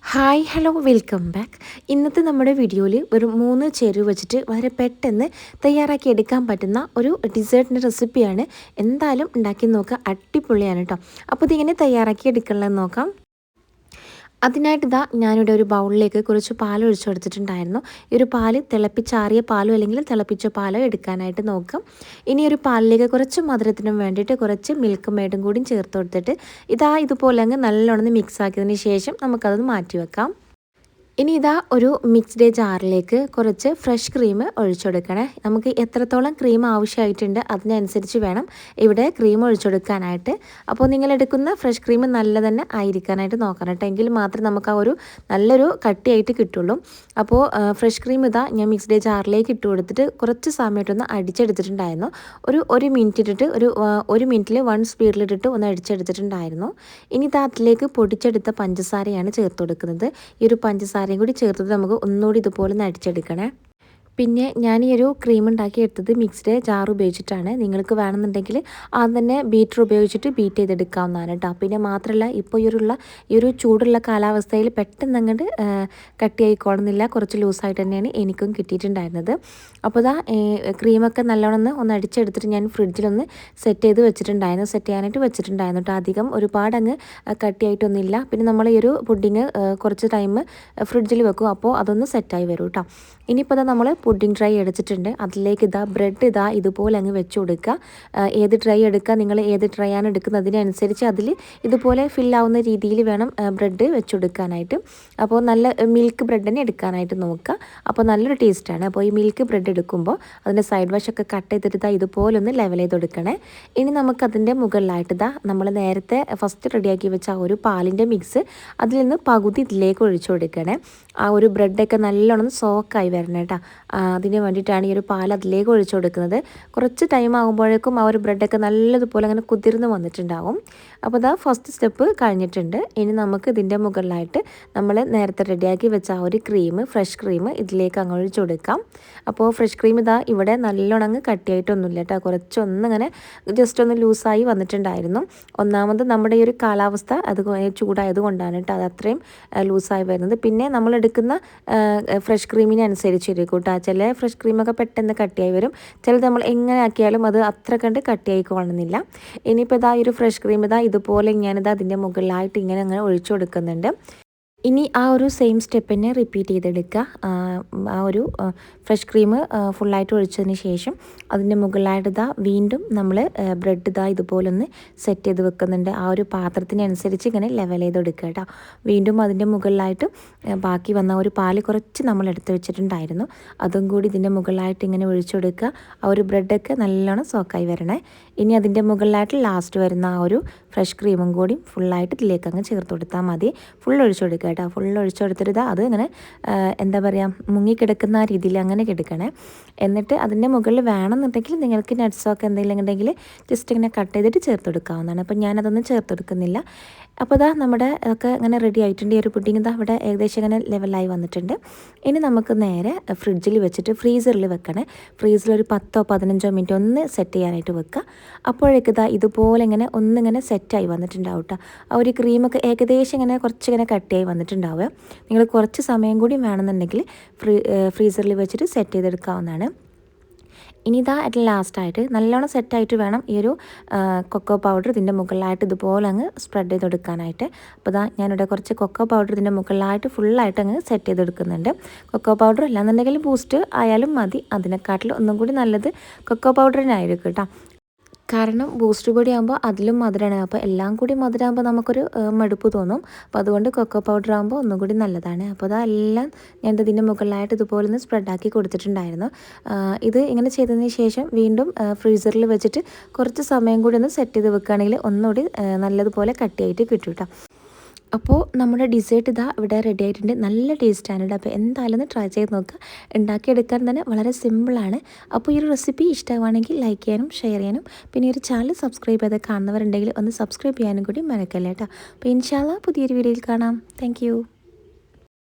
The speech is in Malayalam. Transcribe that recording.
Hi hello welcome back. ഇന്നത്തെ നമ്മുടെ വീഡിയോയിൽ ഒരു 3 ചേരുവ വെച്ചിട്ട് വളരെ പെട്ടെന്ന് തയ്യാറാക്കി എടുക്കാൻ പറ്റുന്ന ഒരു ഡിസേർട്ടിൻ്റെ റെസിപ്പിയാണ്. എന്തായാലും ഉണ്ടാക്കി നോക്കുക, അടിപൊളിയാണ് കേട്ടോ. അപ്പോൾ ഇതിങ്ങനെ തയ്യാറാക്കി എടുക്കണമെന്ന് നോക്കാം. അതിനായിട്ട് ഞാനിവിടെ ഒരു ബൗളിലേക്ക് കുറച്ച് പാൽ ഒഴിച്ചു കൊടുത്തിട്ടുണ്ടായിരുന്നു. ഈ ഒരു പാല് തിളപ്പിച്ചാറിയ പാലോ അല്ലെങ്കിൽ തിളപ്പിച്ച പാലോ എടുക്കാനായിട്ട് നോക്കാം. ഇനി ഒരു പാലിലേക്ക് കുറച്ച് മധുരത്തിനും വേണ്ടിയിട്ട് കുറച്ച് മിൽക്ക് മെയ്ഡും കൂടി ചേർത്ത് കൊടുത്തിട്ട് ഇതുപോലെ അങ്ങ് നല്ലോണം മിക്സ് ആക്കിയതിന് ശേഷം നമുക്കത് മാറ്റി വെക്കാം. ഇനി ഒരു മിക്സ്ഡ് ജാറിലേക്ക് കുറച്ച് ഫ്രഷ് ക്രീം ഒഴിച്ചു കൊടുക്കണേ. നമുക്ക് എത്രത്തോളം ക്രീം ആവശ്യമായിട്ടുണ്ട് അതിനനുസരിച്ച് വേണം ഇവിടെ ക്രീം ഒഴിച്ചു കൊടുക്കാനായിട്ട്. അപ്പോൾ നിങ്ങൾ എടുക്കുന്ന ഫ്രഷ് ക്രീം നല്ല തന്നെ ആയിരിക്കാനായിട്ട് നോക്കണം കേട്ടോ, എങ്കിൽ മാത്രമേ നമുക്ക് ആ ഒരു നല്ലൊരു കട്ടിയായിട്ട് കിട്ടുള്ളൂ. അപ്പോൾ ഫ്രഷ് ക്രീം ഞാൻ മിക്സ്ഡ് ജാറിലേക്ക് ഇട്ട് കൊടുത്തിട്ട് കുറച്ച് സമയത്തൊന്ന് അടിച്ചെടുത്തിട്ടുണ്ടായിരുന്നു. ഒരു മിനിറ്റ് ഇട്ടിട്ട് ഒരു മിനിറ്റിൽ 1 സ്പീഡിലിട്ടിട്ട് ഒന്ന് അടിച്ചെടുത്തിട്ടുണ്ടായിരുന്നു. ഇനി അതിലേക്ക് പൊടിച്ചെടുത്ത പഞ്ചസാരയാണ് ചേർത്ത് കൊടുക്കുന്നത്. ഈ ഒരു പഞ്ചസാരയും കൂടി ചേർത്തത് നമുക്ക് ഒന്നുകൂടി ഇതുപോലെ ഒന്ന് അടിച്ചെടുക്കണേ. പിന്നെ ഞാൻ ഈ ഒരു ക്രീം ഉണ്ടാക്കി എടുത്തത് മിക്സ്ഡ് ജാർ ഉപയോഗിച്ചിട്ടാണ്. നിങ്ങൾക്ക് വേണമെന്നുണ്ടെങ്കിൽ ആദ്യം തന്നെ ബീറ്റർ ഉപയോഗിച്ചിട്ട് ബീറ്റ് ചെയ്തെടുക്കാവുന്നതാണ് കേട്ടോ. പിന്നെ മാത്രമല്ല ഇപ്പോൾ ഈ ഒരു ചൂടുള്ള കാലാവസ്ഥയിൽ പെട്ടെന്ന് അങ്ങോട്ട് കട്ടിയായിക്കോളുന്നില്ല, കുറച്ച് ലൂസായിട്ട് തന്നെയാണ് എനിക്കും കിട്ടിയിട്ടുണ്ടായിരുന്നത്. അപ്പോൾ ക്രീമൊക്കെ നല്ലോണം ഒന്ന് അടിച്ചെടുത്തിട്ട് ഞാൻ ഫ്രിഡ്ജിലൊന്ന് സെറ്റ് ചെയ്യാനായിട്ട് വെച്ചിട്ടുണ്ടായിരുന്നു കേട്ടോ. അധികം ഒരുപാട് അങ്ങ് കട്ടിയായിട്ടൊന്നുമില്ല. പിന്നെ നമ്മൾ ഈ ഒരു പുഡിങ് കുറച്ച് ടൈം ഫ്രിഡ്ജിൽ വെക്കും, അപ്പോൾ അതൊന്ന് സെറ്റായി വരും കേട്ടോ. ഇനിയിപ്പോൾ നമ്മൾ പുഡിംഗ് ട്രൈ എടുത്തിട്ടുണ്ട്. അതിലേക്ക് ബ്രെഡ് ഇതുപോലെ അങ്ങ് വെച്ച് കൊടുക്കുക. ഏത് ട്രൈ എടുക്കുക, നിങ്ങൾ ഏത് ട്രൈ ആണ് എടുക്കുന്നതിനനുസരിച്ച് അതിൽ ഇതുപോലെ ഫില്ലാവുന്ന രീതിയിൽ വേണം ബ്രെഡ് വെച്ച് കൊടുക്കാനായിട്ട്. അപ്പോൾ നല്ല മിൽക്ക് ബ്രെഡ് തന്നെ എടുക്കാനായിട്ട് നോക്കുക. അപ്പോൾ നല്ലൊരു ടേസ്റ്റാണ്. അപ്പോൾ ഈ മിൽക്ക് ബ്രെഡ് എടുക്കുമ്പോൾ അതിൻ്റെ സൈഡ് വശമൊക്കെ കട്ട് ചെയ്തിട്ട് ഇതുപോലെ ഒന്ന് ലെവൽ ചെയ്ത് കൊടുക്കണേ. ഇനി നമുക്കതിൻ്റെ മുകളിലായിട്ട് നമ്മൾ നേരത്തെ ഫസ്റ്റ് റെഡിയാക്കി വെച്ച ആ ഒരു പാലിൻ്റെ മിക്സ് അതിൽ നിന്ന് പകുതി ഇതിലേക്ക് ഒഴിച്ചു കൊടുക്കണേ. ആ ഒരു ബ്രെഡൊക്കെ നല്ലോണം സോക്കായി വരണം കേട്ടോ. അതിന് വേണ്ടിയിട്ടാണ് ഈ ഒരു പാൽ അതിലേക്ക് ഒഴിച്ചു കൊടുക്കുന്നത്. കുറച്ച് ടൈം ആകുമ്പോഴേക്കും ആ ഒരു ബ്രെഡൊക്കെ നല്ലതുപോലെ അങ്ങനെ കുതിർന്ന് വന്നിട്ടുണ്ടാവും. അപ്പോൾ ഫസ്റ്റ് സ്റ്റെപ്പ് കഴിഞ്ഞിട്ടുണ്ട്. ഇനി നമുക്ക് ഇതിൻ്റെ മുകളിലായിട്ട് നമ്മൾ നേരത്തെ റെഡിയാക്കി വെച്ച ആ ഒരു ഫ്രഷ് ക്രീം ഇതിലേക്ക് അങ്ങ് ഒഴിച്ചു കൊടുക്കാം. അപ്പോൾ ഫ്രഷ് ക്രീം ഇവിടെ നല്ലോണം അങ്ങ് കട്ടിയായിട്ടൊന്നുമില്ല കേട്ടോ, കുറച്ചൊന്നിങ്ങനെ ജസ്റ്റ് ഒന്ന് ലൂസായി വന്നിട്ടുണ്ടായിരുന്നു. ഒന്നാമത് നമ്മുടെ ഈ ഒരു കാലാവസ്ഥ അത് ചൂടായത് കൊണ്ടാണ് കേട്ടോ അത് അത്രയും ലൂസായി വരുന്നത്. പിന്നെ നമ്മൾ എടുക്കുന്ന ഫ്രഷ് ക്രീമിനനുസരിച്ച് ഇരിക്കും കേട്ടോ. ചില ഫ്രഷ് ക്രീമൊക്കെ പെട്ടെന്ന് കട്ടിയായി വരും, ചിലത് നമ്മൾ എങ്ങനെ ആക്കിയാലും അത് അത്ര കണ്ട് കട്ടിയായി കൊള്ളുന്നില്ല. ഇനിയിപ്പോൾ ഈ ഒരു ഫ്രഷ് ക്രീം ഇതുപോലെ ഞാനിത് അതിൻ്റെ മുകളിലായിട്ട് ഇങ്ങനെ അങ്ങനെ ഒഴിച്ചു കൊടുക്കുന്നുണ്ട്. ഇനി ആ ഒരു സെയിം സ്റ്റെപ്പ് തന്നെ റിപ്പീറ്റ് ചെയ്തെടുക്കുക. ആ ഒരു ഫ്രഷ് ക്രീം ഫുള്ളായിട്ട് ഒഴിച്ചതിന് ശേഷം അതിൻ്റെ മുകളിലായിട്ട് വീണ്ടും നമ്മൾ ബ്രെഡ് ഇതുപോലെ ഒന്ന് സെറ്റ് ചെയ്ത് വെക്കുന്നുണ്ട്. ആ ഒരു പാത്രത്തിനനുസരിച്ച് ഇങ്ങനെ ലെവൽ ചെയ്തെടുക്കുക കേട്ടോ. വീണ്ടും അതിൻ്റെ മുകളിലായിട്ട് ബാക്കി വന്ന ഒരു പാല് കുറച്ച് നമ്മൾ എടുത്ത് വെച്ചിട്ടുണ്ടായിരുന്നു, അതും കൂടി ഇതിൻ്റെ മുകളിലായിട്ട് ഇങ്ങനെ ഒഴിച്ചു കൊടുക്കുക. ആ ഒരു ബ്രെഡൊക്കെ നല്ലോണം സോക്കായി വരണേ. ഇനി അതിൻ്റെ മുകളിലായിട്ട് ലാസ്റ്റ് വരുന്ന ആ ഒരു ഫ്രഷ് ക്രീമും കൂടി ഫുള്ളായിട്ട് ഇതിലേക്ക് അങ്ങ് ചേർത്ത് കൊടുത്താൽ മതി. ഫുൾ ഒഴിച്ചു കൊടുക്കുക കേട്ടോ. ഫുൾ ഒഴിച്ചു കൊടുത്തിട്ട് അത് ഇങ്ങനെ എന്താ പറയുക, മുങ്ങിക്കിടക്കുന്ന ആ രീതിയിൽ അങ്ങനെ കിടക്കണേ. എന്നിട്ട് അതിൻ്റെ മുകളിൽ വേണമെന്നുണ്ടെങ്കിൽ നിങ്ങൾക്ക് നട്ട്സൊക്കെ എന്തെങ്കിലും ഉണ്ടെങ്കിൽ ജസ്റ്റ് ഇങ്ങനെ കട്ട് ചെയ്തിട്ട് ചേർത്ത് കൊടുക്കാവുന്നതാണ്. അപ്പോൾ ഞാനതൊന്നും ചേർത്ത് കൊടുക്കുന്നില്ല. അപ്പോൾ നമ്മുടെ ഒക്കെ ഇങ്ങനെ റെഡി ആയിട്ടുണ്ട്. ഈ ഒരു പുഡിങ് ഇവിടെ ഏകദേശം ഇങ്ങനെ ലെവലായി വന്നിട്ടുണ്ട്. ഇനി നമുക്ക് നേരെ ഫ്രിഡ്ജിൽ വെച്ചിട്ട് ഫ്രീസറിൽ വെക്കണേ. ഫ്രീസറിൽ ഒരു 10-15 മിനിറ്റ് ഒന്ന് സെറ്റ് ചെയ്യാനായിട്ട് വെക്കുക. അപ്പോഴേക്ക് ഇതുപോലെ ഇങ്ങനെ ഒന്നിങ്ങനെ സെറ്റായി വന്നിട്ടുണ്ടാവും കേട്ടോ. ആ ഒരു ക്രീമൊക്കെ ഏകദേശം ഇങ്ങനെ കുറച്ചിങ്ങനെ കട്ടിയായി വന്നിട്ടുണ്ടാവുക. നിങ്ങൾ കുറച്ച് സമയം കൂടി വേണമെന്നുണ്ടെങ്കിൽ ഫ്രീസറിൽ വെച്ചിട്ട് സെറ്റ് ചെയ്തെടുക്കാവുന്നതാണ്. ഇനി അതിൽ ലാസ്റ്റായിട്ട് നല്ലോണം സെറ്റായിട്ട് വേണം ഈ ഒരു കൊക്കോ പൗഡർ ഇതിൻ്റെ മുകളിലായിട്ട് ഇതുപോലെ അങ്ങ് സ്പ്രെഡ് ചെയ്തെടുക്കാനായിട്ട്. അപ്പോൾ ഞാനിവിടെ കുറച്ച് കൊക്കോ പൗഡർ ഇതിൻ്റെ മുകളിലായിട്ട് ഫുള്ളായിട്ട് അങ്ങ് സെറ്റ് ചെയ്തെടുക്കുന്നുണ്ട്. കൊക്കോ പൗഡർ അല്ലാന്നുണ്ടെങ്കിൽ ബൂസ്റ്റ് ആയാലും മതി. അതിനെക്കാട്ടിലും ഒന്നും കൂടി നല്ലത് കൊക്കോ പൗഡറിനായിരിക്കും കേട്ടോ. കാരണം ബൂസ്റ്റ് പൊടി ആകുമ്പോൾ അതിലും മധുരമാണ്. അപ്പോൾ എല്ലാം കൂടി മധുരമാകുമ്പോൾ നമുക്കൊരു മടുപ്പ് തോന്നും. അപ്പോൾ അതുകൊണ്ട് കൊക്കോ പൗഡർ ആകുമ്പോൾ ഒന്നും കൂടി നല്ലതാണ്. അപ്പോൾ എല്ലാം ഞാൻ ഇതിൻ്റെ മുകളിലായിട്ട് ഇതുപോലെ ഒന്ന് സ്പ്രെഡാക്കി കൊടുത്തിട്ടുണ്ടായിരുന്നു. ഇത് ഇങ്ങനെ ചെയ്തതിന് ശേഷം വീണ്ടും ഫ്രീസറിൽ വെച്ചിട്ട് കുറച്ച് സമയം കൂടി ഒന്ന് സെറ്റ് ചെയ്ത് വെക്കുകയാണെങ്കിൽ ഒന്നുകൂടി നല്ലതുപോലെ കട്ടിയായിട്ട് കിട്ടും കേട്ടോ. അപ്പോൾ നമ്മുടെ ഡിസേർട്ട് ഇവിടെ റെഡി ആയിട്ടുണ്ട്. നല്ല ടേസ്റ്റാണ് കേട്ടോ. അപ്പോൾ എന്തായാലും ഒന്ന് ട്രൈ ചെയ്ത് നോക്കുക. ഉണ്ടാക്കിയെടുക്കാൻ തന്നെ വളരെ സിമ്പിളാണ്. അപ്പോൾ ഈ ഒരു റെസിപ്പി ഇഷ്ടമാണെങ്കിൽ ലൈക്ക് ചെയ്യാനും ഷെയർ ചെയ്യാനും പിന്നെ ഈ ഒരു ചാനൽ സബ്സ്ക്രൈബ് ചെയ്ത് കാണുന്നവരുണ്ടെങ്കിൽ ഒന്ന് സബ്സ്ക്രൈബ് ചെയ്യാനും കൂടി മറക്കല്ലേ കേട്ടോ. അപ്പോൾ ഇൻഷാ അല്ലാഹ് പുതിയൊരു വീഡിയോയിൽ കാണാം. താങ്ക്